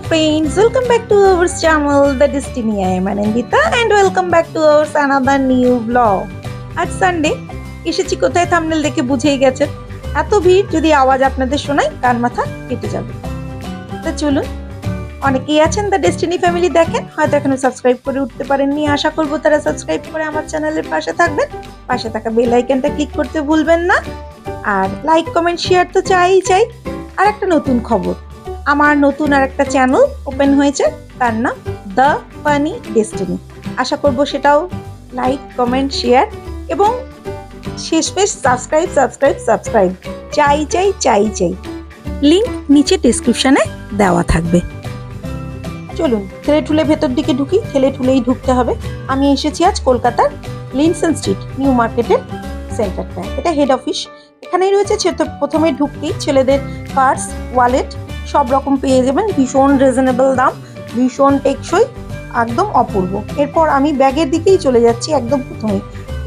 friends, welcome back to our channel The Destiny. I am Anandita and welcome back to our another new vlog. আজ Sunday এসেছি কোথায় thumbnail দেখে বুঝেই গেছেন। এত ভিড় যদি আওয়াজ আপনাদের শোনাই কান মাথা কেটে যাবে। তো চলুন, অনেকেই আছেন দ্য ডেস্টিনি ফ্যামিলি দেখেন, হয়তো এখনো সাবস্ক্রাইব করে উঠতে পারেননি। আশা করবো তারা সাবস্ক্রাইব করে আমার চ্যানেলের পাশে থাকবেন, পাশে থাকা বেল আইকনটা ক্লিক করতে ভুলবেন না। আর লাইক কমেন্ট শেয়ার তো চাই। আর একটা নতুন খবর, আমার নতুন আর একটা চ্যানেল ওপেন হয়েছে, তার নাম দ্য ফানি ডেস্টিনি। আশা করবো সেটাও লাইক কমেন্ট শেয়ার এবং শেষমেশ সাবস্ক্রাইব চাই। লিংক নিচে ডেসক্রিপশনে দেওয়া থাকবে। চলুন ঠেলে ঠুলে ভেতর দিকে ঢুকি, ঠেলে ঠুলেই ঢুকতে হবে। আমি এসেছি আজ কলকাতার লিনসন স্ট্রিট নিউ মার্কেটের সেন্টারটা, এটা হেড অফিস। এখানেই রয়েছে প্রথমে ঢুকতেই ছেলেদের পার্স, ওয়ালেট সব রকম পেয়ে যাবেন, ভীষণ রিজনেবল দাম, ভীষণ টেকসই, একদম অপূর্ব। এরপর আমি ব্যাগের দিকেই চলে যাচ্ছি। একদম প্রথমেই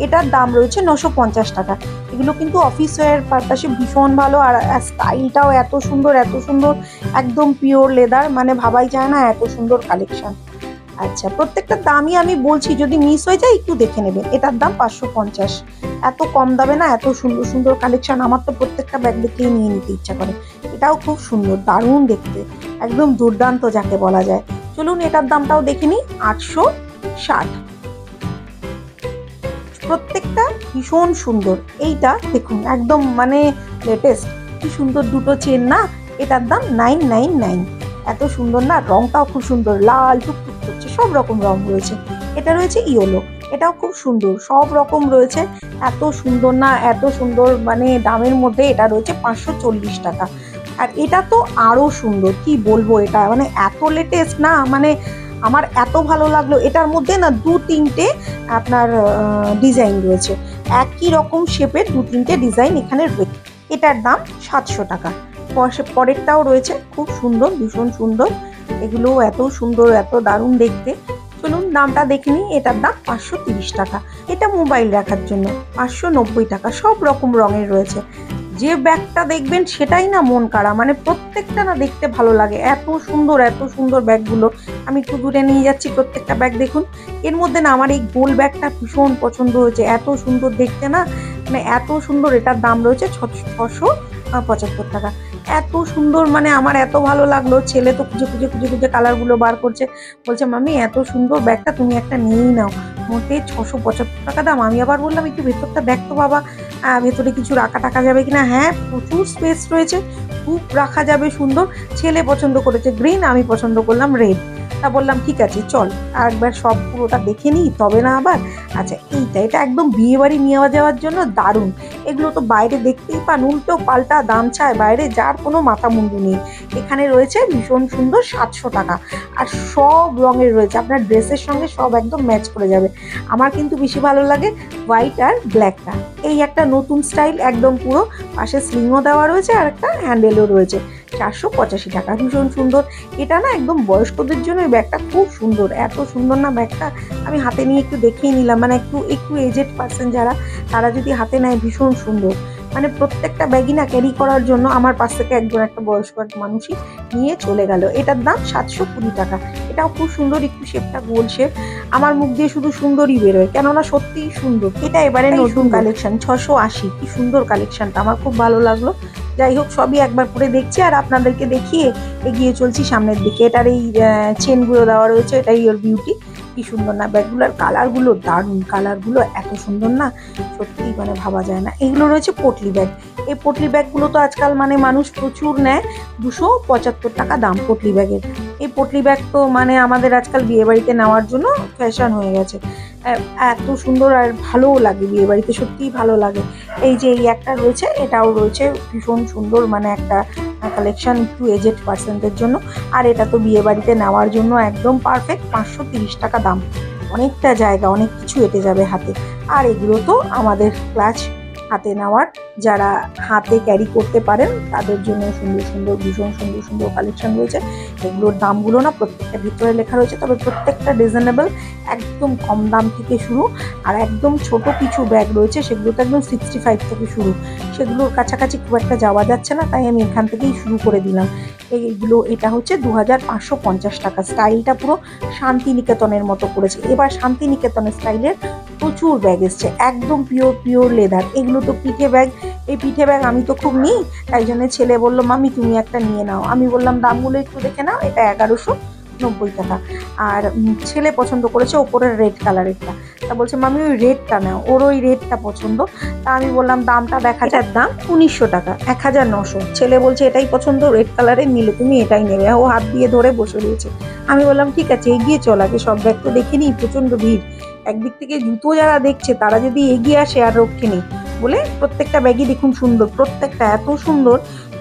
এটার দাম রয়েছে 950 টাকা। এগুলো কিন্তু অফিস ওয়্যার পারপাসে ভীষণ ভালো, আর স্টাইলটাও এত সুন্দর, একদম পিওর লেদার, মানে ভাবাই যায় না এত সুন্দর কালেকশন। আচ্ছা, প্রত্যেকটা দামই আমি বলছি, যদি মিস হয়ে যায় একটু দেখে নেবেন। এটার দাম 550। এত কম দামে না এত সুন্দর কালেকশন, আমার তো প্রত্যেকটা ব্যাগ দেখলেই নিয়ে নিতে ইচ্ছা করে। এটাও খুব সুন্দর, দারুণ দেখতে, একদম দুর্দান্ত যাকে বলা যায়। চলুন এটার দামটাও দেখে নিই, 860। প্রত্যেকটা ভীষণ সুন্দর। এইটা দেখুন একদম মানে লেটেস্ট, কি সুন্দর দুটো চেন না। এটার দাম 999। এত সুন্দর না, রংটাও খুব সুন্দর, লাল টুকটুক করছে, সব রকম রং রয়েছে। এটা রয়েছে ইয়েলো, এটাও খুব সুন্দর, সব রকম রয়েছে। এত সুন্দর না, এত সুন্দর, মানে দামের মধ্যে এটা রয়েছে 540 টাকা। আর এটা তো আরো সুন্দর, কি বলবো, এটা মানে এত লেটেস্ট না, মানে আমার এত ভালো লাগলো। এটার মধ্যে না 2-3টে আপনার ডিজাইন রয়েছে, একই রকম শেপের 2-3টে ডিজাইন এখানে রয়েছে। এটার দাম 700 টাকা। পরেরটাও রয়েছে খুব সুন্দর, ভীষণ সুন্দর, এগুলো এত সুন্দর, এত দারুণ দেখতে। চলুন দামটা দেখে নিই। এটার দাম 530 টাকা। এটা মোবাইল রাখার জন্য 590 টাকা। সব রকম রঙের রয়েছে, যে ব্যাগটা দেখবেন সেটাই না মন কাড়া, মানে প্রত্যেকটা না দেখতে ভালো লাগে। এত সুন্দর ব্যাগগুলো। আমি একটু দূরে নিয়ে যাচ্ছি, প্রত্যেকটা ব্যাগ দেখুন। এর মধ্যে না আমার এই গোল ব্যাগটা ভীষণ পছন্দ হয়েছে, এত সুন্দর দেখতে না, মানে এত সুন্দর। এটার দাম রয়েছে 675 টাকা। এত সুন্দর, মানে আমার এত ভালো লাগলো। ছেলে তো খুঁজে কালারগুলো বার করছে, বলছে মামি এত সুন্দর ব্যাগটা তুমি একটা নিয়েই নাও। মোটে 675 টাকা দাম। আমি আবার বললাম একটু ভেতরটা দেখতো বাবা, ভেতরে কিছু রাখা যাবে কিনা। হ্যাঁ, প্রচুর স্পেস রয়েছে, খুব রাখা যাবে, সুন্দর। ছেলে পছন্দ করেছে গ্রিন, আমি পছন্দ করলাম রেড। তা বললাম ঠিক আছে চল একবার সব পুরোটা দেখে নিই, তবে না আবার। আচ্ছা, এটা একদম বিয়ে বাড়ি নিয়ে যাওয়ার জন্য দারুণ। এগুলো তো বাইরে দেখতেই পান, উল্টো পাল্টা দাম চায় বাইরে, যার কোনো মাথা মুন্ডু নেই। এখানে রয়েছে ভীষণ সুন্দর 700 টাকা। আর সব রঙের রয়েছে, আপনার ড্রেসের সঙ্গে সব একদম ম্যাচ করে যাবে। আমার কিন্তু বেশি ভালো লাগে হোয়াইট আর ব্ল্যাকটা। এই একটা নতুন স্টাইল, একদম পুরো পাশে স্লিংও দেওয়া রয়েছে আর একটা হ্যান্ডেলও রয়েছে। 485 টাকা, ভীষণ সুন্দর। এটা না একদম বয়স্কদের জন্য এই ব্যাগটা খুব সুন্দর, এত সুন্দর না ব্যাগটা। আমি হাতে নিয়ে একটু দেখিয়ে নিলাম, মানে একটু এজেড পার্সন যারা, তারা যদি হাতে নেয় ভীষণ সুন্দর। মানে প্রত্যেকটা ব্যাগই না ক্যারি করার জন্য আমার পাশ থেকে একটা বয়স্ক এক মানুষই নিয়ে চলে গেল। এটার দাম 720 টাকা। এটাও খুব সুন্দর, একটু শেপটা গোল শেপ। আমার মুখ দিয়ে শুধু সুন্দরই বেরোয়, কেননা সত্যিই সুন্দর। এটা এবারে নতুন কালেকশন 680। কি সুন্দর কালেকশনটা, আমার খুব ভালো লাগলো। যাই হোক, সবই একবার করে দেখছি আর আপনাদেরকে দেখিয়ে এগিয়ে চলছি সামনের দিকে। এটার এই চেনগুলো দেওয়া রয়েছে, এটাই ওর বিউটি। কি সুন্দর না ব্যাগগুলোর, কালারগুলো দারুণ, কালারগুলো এত সুন্দর না, সত্যি মানে ভাবা যায় না। এগুলো রয়েছে পটলি ব্যাগ। এই পটলি ব্যাগগুলো তো আজকাল মানে মানুষ প্রচুর নেয়, 275 টাকা দাম পটলি ব্যাগের। এই পটলি ব্যাগ তো মানে আমাদের আজকাল বিয়ে বাড়িতে নেওয়ার জন্য ফ্যাশন হয়ে গেছে। এত সুন্দর আর ভালোও লাগে, বিয়ে বাড়িতে সত্যিই ভালো লাগে। এই যে এই একটা রয়েছে, এটাও রয়েছে ভীষণ সুন্দর, মানে একটা কালেকশন একটু এজেড পার্সনদের জন্য। আর এটা তো বিয়ে বাড়িতে নেওয়ার জন্য একদম পারফেক্ট, 530 টাকা দাম। অনেকটা জায়গা, অনেক কিছু এঁটে যাবে হাতে। আর এগুলো তো আমাদের ক্লাচ হাতে নেওয়ার যারা হাতে ক্যারি করতে পারেন তাদের জন্য সুন্দর সুন্দর, ভীষণ সুন্দর সুন্দর কালেকশন রয়েছে। এগুলোর দামগুলো না প্রত্যেকটা ভিতরে লেখা রয়েছে, তবে প্রত্যেকটা রিজনেবল, একদম কম দাম থেকে শুরু। আর একদম ছোট কিছু ব্যাগ রয়েছে, সেগুলো তো একদম 65 থেকে শুরু। সেগুলোর কাছাকাছি খুব একটা যাওয়া যাচ্ছে না, তাই আমি এখান থেকেই শুরু করে দিলাম। এইগুলো, এটা হচ্ছে 2550 টাকা। স্টাইলটা পুরো শান্তিনিকেতনের মতো করেছে। এবার শান্তিনিকেতনের স্টাইলের প্রচুর ব্যাগ এসছে, একদম পিওর লেদার। এগুলো তো পিঠে ব্যাগ, এই পিঠে ব্যাগ আমি তো খুব নিই, তাই জন্য ছেলে বললো মামি তুমি একটা নিয়ে নাও। আমি বললাম দামগুলো একটু দেখে নাও, এটা 1190 টাকা। আর ছেলে পছন্দ করেছে ওপরের রেড কালারেরটা, তা বলছে মামি ওই রেডটা নাও, ওর ওই রেডটা পছন্দ। তা আমি বললাম দামটা দেখা যায়, দাম 1900 টাকা, 1900। ছেলে বলছে এটাই পছন্দ, রেড কালারের, নিলে তুমি এটাই নেবে। ও হাত দিয়ে ধরে বসে রয়েছে। আমি বললাম ঠিক আছে, এগিয়ে চল, আগে সব ব্যাগ তো দেখে নিই, প্রচণ্ড ভিড়। একদিক থেকে জুতো যারা দেখছে তারা যদি এগিয়ে আসে আর রক্ষে নেই বলে। প্রত্যেকটা ব্যাগই দেখুন সুন্দর, প্রত্যেকটা এত সুন্দর।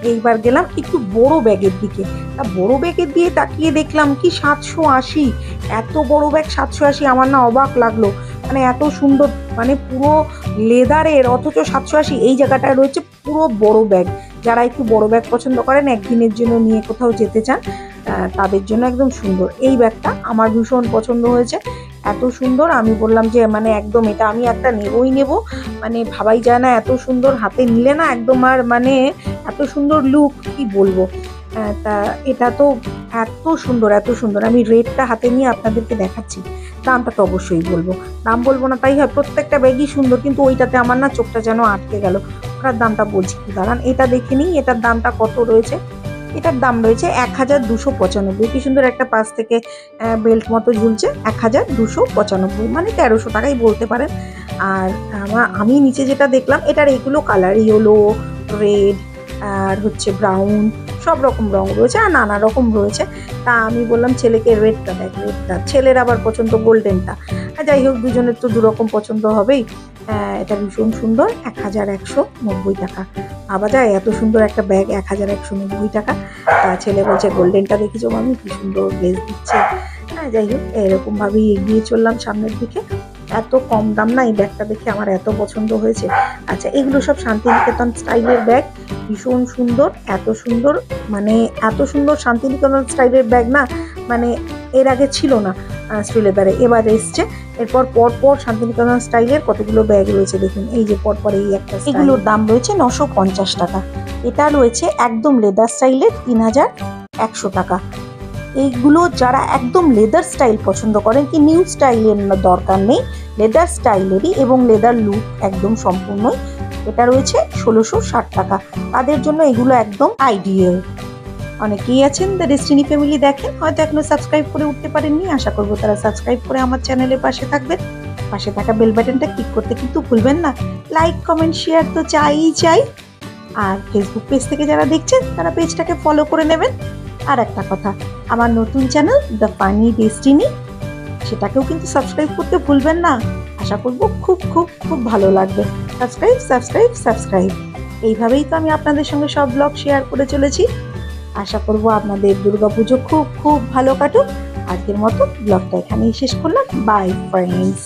এইবার গেলাম একটু বড় ব্যাগের দিকে। তা বড় ব্যাগের দিয়ে তাকিয়ে দেখলাম কি 780, এত বড় ব্যাগ 780, আমার না অবাক লাগলো। মানে এত সুন্দর, মানে পুরো লেদারের, অথচ 780। এই জায়গাটায় রয়েছে পুরো বড় ব্যাগ। যারা একটু বড় ব্যাগ পছন্দ করেন, একদিনের জন্য নিয়ে কোথাও যেতে চান, তাদের জন্য একদম সুন্দর। এই ব্যাগটা আমার ভীষণ পছন্দ হয়েছে, এত সুন্দর। আমি বললাম যে মানে একদম এটা আমি একটা নেবই নেব, মানে ভাবাই যায় না, এত সুন্দর। হাতে নিলে না একদম, আর মানে এত সুন্দর লুক, কি বলবো। তা এটা তো এত সুন্দর, এত সুন্দর। আমি রেটটা হাতে নিয়ে আপনাদেরকে দেখাচ্ছি, দামটা তো অবশ্যই বলবো। দাম বলবো না তাই হয়, প্রত্যেকটা ব্যাগই সুন্দর, কিন্তু ওইটাতে আমার না চোখটা যেন আটকে গেল। ওটার দামটা বলছি কি দাঁড়ান, এটা দেখে নিই এটার দামটা কত রয়েছে। এটার দাম রয়েছে 1295। কি সুন্দর একটা পাশ থেকে বেল্ট মতো ঝুলছে, 1295, মানে 1300 টাকাই বলতে পারেন। আর আমি নিচে যেটা দেখলাম, এটার এগুলো কালার ইয়েলো, রেড, আর হচ্ছে ব্রাউন, সব রকম রং রয়েছে, আর নানা রকম রয়েছে। তা আমি বললাম ছেলেকে রেডটা দেখ, রেডটা। ছেলের আবার পছন্দ গোল্ডেনটা। যাই হোক, দুজনের তো দুরকম পছন্দ হবেই। এটা ভীষণ সুন্দর, 1190 টাকা। ভাবা যায় এত সুন্দর একটা ব্যাগ 1190 টাকা। ছেলে বলছে গোল্ডেনটা দেখেছো মামি, কি সুন্দর গ্লেজ দিচ্ছে। যাই হোক, এরকমভাবেই এগিয়ে চললাম সামনের দিকে। এত কম দাম না, এই ব্যাগটা দেখে আমার এত পছন্দ হয়েছে। আচ্ছা, এগুলো সব শান্তিনিকেতন স্টাইলের ব্যাগ, ভীষণ সুন্দর, এত সুন্দর, মানে এত সুন্দর শান্তিনিকেতন স্টাইলের ব্যাগ না, মানে এর আগে ছিল না শ্রীলেদারে, এবার এসছে। এরপর পরপর শান্তিনিকেতন স্টাইলের কতগুলো ব্যাগ রয়েছে দেখুন, এই যে পরপর এই একটা। এগুলোর দাম রয়েছে 950 টাকা। এটা রয়েছে একদম লেদার স্টাইলের 3100 টাকা। এইগুলো যারা একদম লেদার স্টাইল পছন্দ করেন, কি নিউ স্টাইলের দরকার নেই, লেদার স্টাইলেরই এবং লেদার লুক একদম সম্পূর্ণই, এটা রয়েছে 1660 টাকা। তাদের জন্য এগুলো একদম আইডিয়াল। অনেকেই আছেন দ্য ডেস্টিনি ফ্যামিলি দেখেন, হয়তো এখনো সাবস্ক্রাইব করে উঠতে পারেননি। আশা করবো তারা সাবস্ক্রাইব করে আমার চ্যানেলের পাশে থাকবেন। পাশে থাকা বেল বাটনটা ক্লিক করতে কিন্তু ভুলবেন না। লাইক, কমেন্ট, শেয়ার তো চাই। আর ফেসবুক পেজ থেকে যারা দেখছেন তারা পেজটাকে ফলো করে নেবেন। আর একটা কথা, আমার নতুন চ্যানেল দ্য ফানি ডেস্টিনি, সেটাকেও কিন্তু সাবস্ক্রাইব করতে ভুলবেন না। আশা করবো খুব খুব খুব ভালো লাগবে। সাবস্ক্রাইব। এইভাবেই তো আমি আপনাদের সঙ্গে সব ব্লগ শেয়ার করে চলেছি। আশা করবো আপনাদের দুর্গাপুজো খুব খুব ভালো কাটুক। আজকের মতো ব্লগটা এখানেই শেষ করলাম। By friends.